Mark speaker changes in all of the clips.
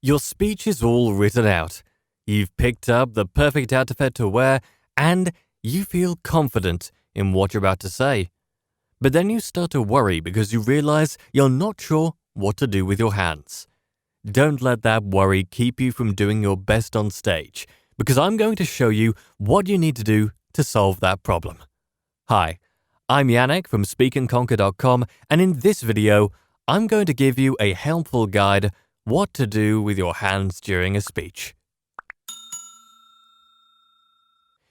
Speaker 1: Your speech is all written out. You've picked up the perfect outfit to wear, and you feel confident in what you're about to say. But then you start to worry because you realize you're not sure what to do with your hands. Don't let that worry keep you from doing your best on stage, because I'm going to show you what you need to do to solve that problem. Hi, I'm Janek from speakandconquer.com, and in this video, I'm going to give you a helpful guide what to do with your hands during a speech.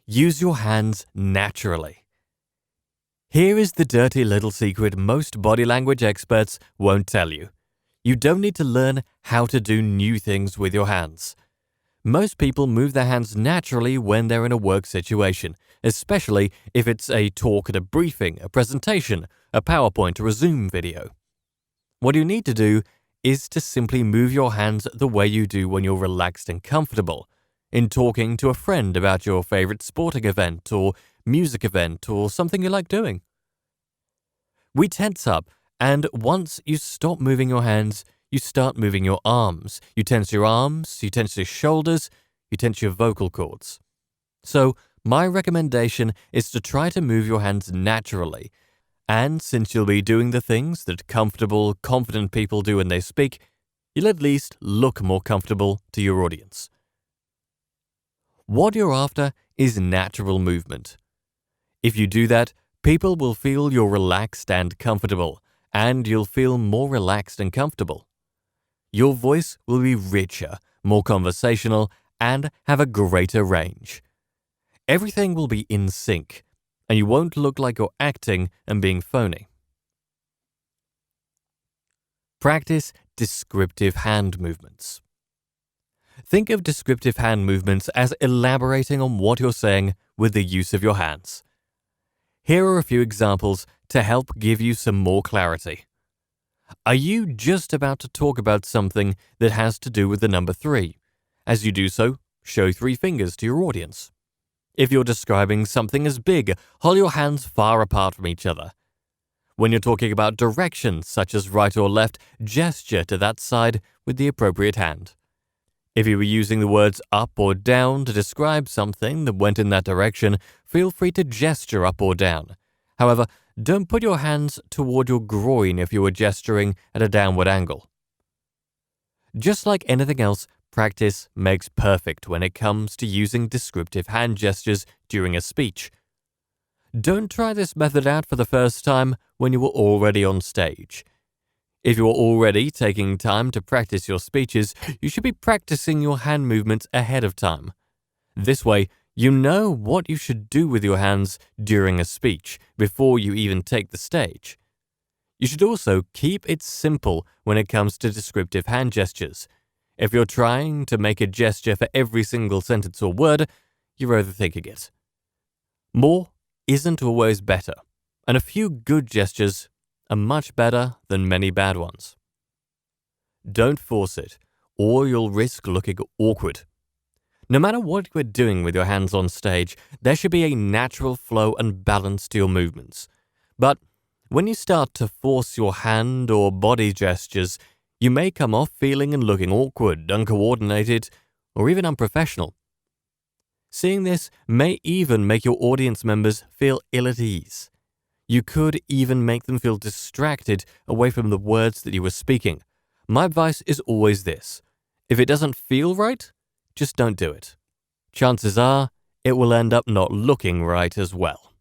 Speaker 1: Use your hands naturally. Here is the dirty little secret most body language experts won't tell you. You don't need to learn how to do new things with your hands. Most people move their hands naturally when they're in a work situation, especially if it's a talk at a briefing, a presentation, a PowerPoint, or a Zoom video. What you need to do is to simply move your hands the way you do when you're relaxed and comfortable, in talking to a friend about your favorite sporting event or music event or something you like doing. We tense up, and once you stop moving your hands, you start moving your arms. You tense your arms, you tense your shoulders, you tense your vocal cords. So, my recommendation is to try to move your hands naturally. And since you'll be doing the things that comfortable, confident people do when they speak, you'll at least look more comfortable to your audience. What you're after is natural movement. If you do that, people will feel you're relaxed and comfortable, and you'll feel more relaxed and comfortable. Your voice will be richer, more conversational, and have a greater range. Everything will be in sync, and you won't look like you're acting and being phony. Practice descriptive hand movements. Think of descriptive hand movements as elaborating on what you're saying with the use of your hands. Here are a few examples to help give you some more clarity. Are you just about to talk about something that has to do with the number 3? As you do so, show 3 fingers to your audience. If you're describing something as big, hold your hands far apart from each other. When you're talking about directions, such as right or left, gesture to that side with the appropriate hand. If you were using the words up or down to describe something that went in that direction, feel free to gesture up or down. However, don't put your hands toward your groin if you were gesturing at a downward angle. Just like anything else, practice makes perfect when it comes to using descriptive hand gestures during a speech. Don't try this method out for the first time when you were already on stage. If you're already taking time to practice your speeches, you should be practicing your hand movements ahead of time. This way, you know what you should do with your hands during a speech before you even take the stage. You should also keep it simple when it comes to descriptive hand gestures. If you're trying to make a gesture for every single sentence or word, you're overthinking it. More isn't always better, and a few good gestures are much better than many bad ones. Don't force it, or you'll risk looking awkward. No matter what you're doing with your hands on stage, there should be a natural flow and balance to your movements. But when you start to force your hand or body gestures, you may come off feeling and looking awkward, uncoordinated, or even unprofessional. Seeing this may even make your audience members feel ill at ease. You could even make them feel distracted away from the words that you were speaking. My advice is always this: if it doesn't feel right, just don't do it. Chances are, it will end up not looking right as well.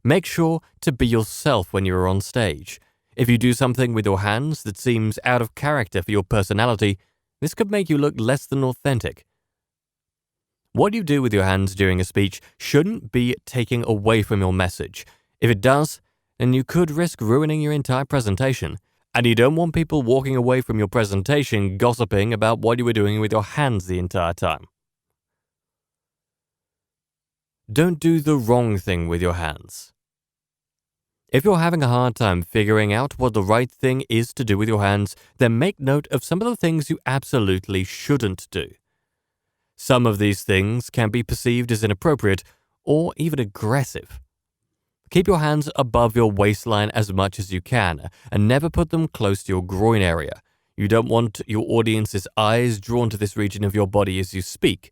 Speaker 1: Make sure to be yourself when you're on stage. If you do something with your hands that seems out of character for your personality, this could make you look less than authentic. What you do with your hands during a speech shouldn't be taking away from your message. If it does, then you could risk ruining your entire presentation, and you don't want people walking away from your presentation gossiping about what you were doing with your hands the entire time. Don't do the wrong thing with your hands. If you're having a hard time figuring out what the right thing is to do with your hands, then make note of some of the things you absolutely shouldn't do. Some of these things can be perceived as inappropriate or even aggressive. Keep your hands above your waistline as much as you can, and never put them close to your groin area. You don't want your audience's eyes drawn to this region of your body as you speak.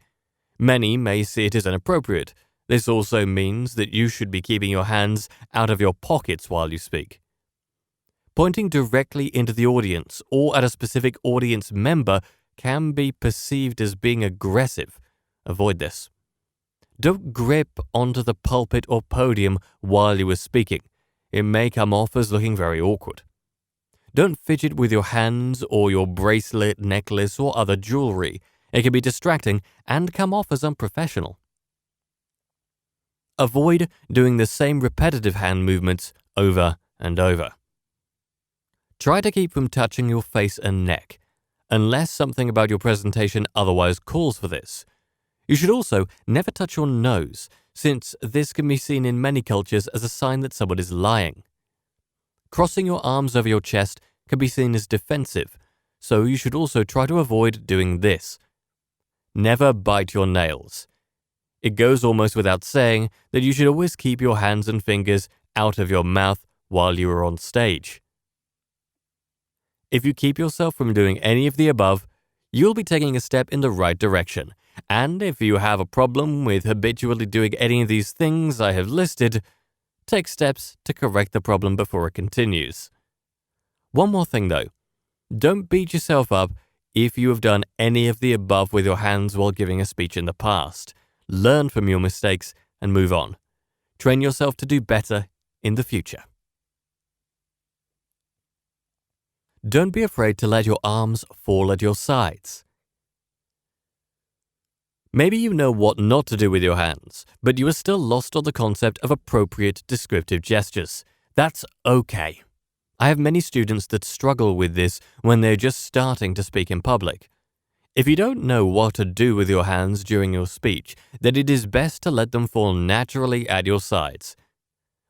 Speaker 1: Many may see it as inappropriate. This also means that you should be keeping your hands out of your pockets while you speak. Pointing directly into the audience or at a specific audience member can be perceived as being aggressive. Avoid this. Don't grip onto the pulpit or podium while you are speaking. It may come off as looking very awkward. Don't fidget with your hands or your bracelet, necklace, or other jewelry. It can be distracting and come off as unprofessional. Avoid doing the same repetitive hand movements over and over. Try to keep from touching your face and neck, unless something about your presentation otherwise calls for this. You should also never touch your nose, since this can be seen in many cultures as a sign that someone is lying. Crossing your arms over your chest can be seen as defensive, so you should also try to avoid doing this. Never bite your nails. It goes almost without saying that you should always keep your hands and fingers out of your mouth while you are on stage. If you keep yourself from doing any of the above, you'll be taking a step in the right direction. And if you have a problem with habitually doing any of these things I have listed, take steps to correct the problem before it continues. One more thing though, don't beat yourself up if you have done any of the above with your hands while giving a speech in the past. Learn from your mistakes and move on. Train yourself to do better in the future. Don't be afraid to let your arms fall at your sides. Maybe you know what not to do with your hands, but you are still lost on the concept of appropriate descriptive gestures. That's okay. I have many students that struggle with this when they're just starting to speak in public. If you don't know what to do with your hands during your speech, then it is best to let them fall naturally at your sides.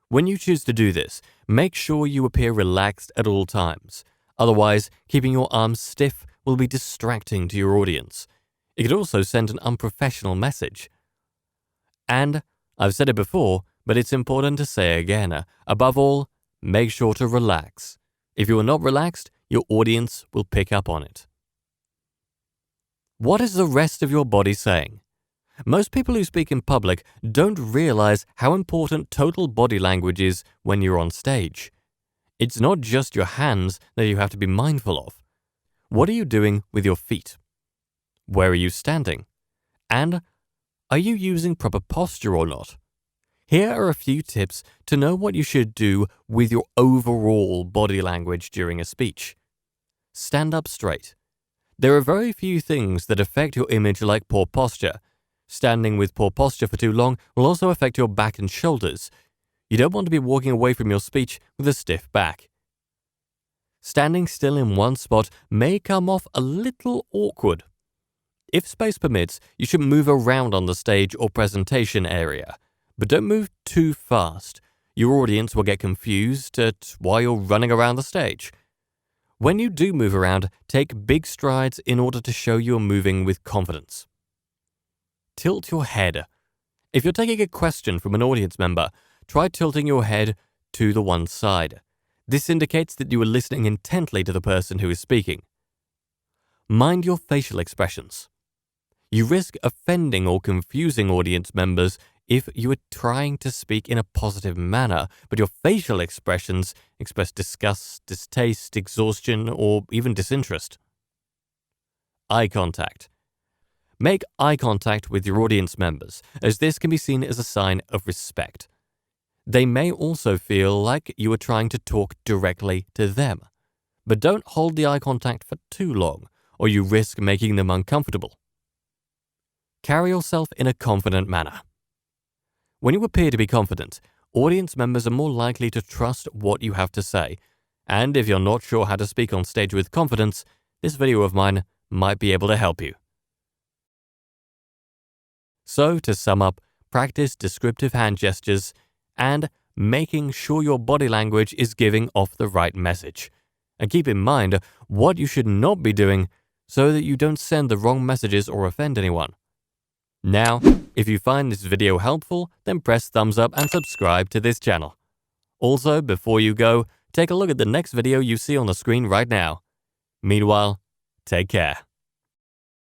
Speaker 1: When you choose to do this, make sure you appear relaxed at all times. Otherwise, keeping your arms stiff will be distracting to your audience. It could also send an unprofessional message. And I've said it before, but it's important to say again, above all, make sure to relax. If you are not relaxed, your audience will pick up on it. What is the rest of your body saying? Most people who speak in public don't realize how important total body language is when you're on stage. It's not just your hands that you have to be mindful of. What are you doing with your feet? Where are you standing? And are you using proper posture or not? Here are a few tips to know what you should do with your overall body language during a speech. Stand up straight. There are very few things that affect your image like poor posture. Standing with poor posture for too long will also affect your back and shoulders. You don't want to be walking away from your speech with a stiff back. Standing still in one spot may come off a little awkward. If space permits, you should move around on the stage or presentation area, but don't move too fast. Your audience will get confused at why you're running around the stage. When you do move around, take big strides in order to show you're moving with confidence. Tilt your head. If you're taking a question from an audience member, try tilting your head to the one side. This indicates that you are listening intently to the person who is speaking. Mind your facial expressions. You risk offending or confusing audience members if you are trying to speak in a positive manner, but your facial expressions express disgust, distaste, exhaustion, or even disinterest. Eye contact. Make eye contact with your audience members, as this can be seen as a sign of respect. They may also feel like you are trying to talk directly to them, but don't hold the eye contact for too long, or you risk making them uncomfortable. Carry yourself in a confident manner. When you appear to be confident, audience members are more likely to trust what you have to say, and if you're not sure how to speak on stage with confidence, this video of mine might be able to help you. So, to sum up, practice descriptive hand gestures and making sure your body language is giving off the right message. And keep in mind what you should not be doing so that you don't send the wrong messages or offend anyone. Now, if you find this video helpful, then press thumbs up and subscribe to this channel. Also, before you go, take a look at the next video you see on the screen right now. Meanwhile, take care.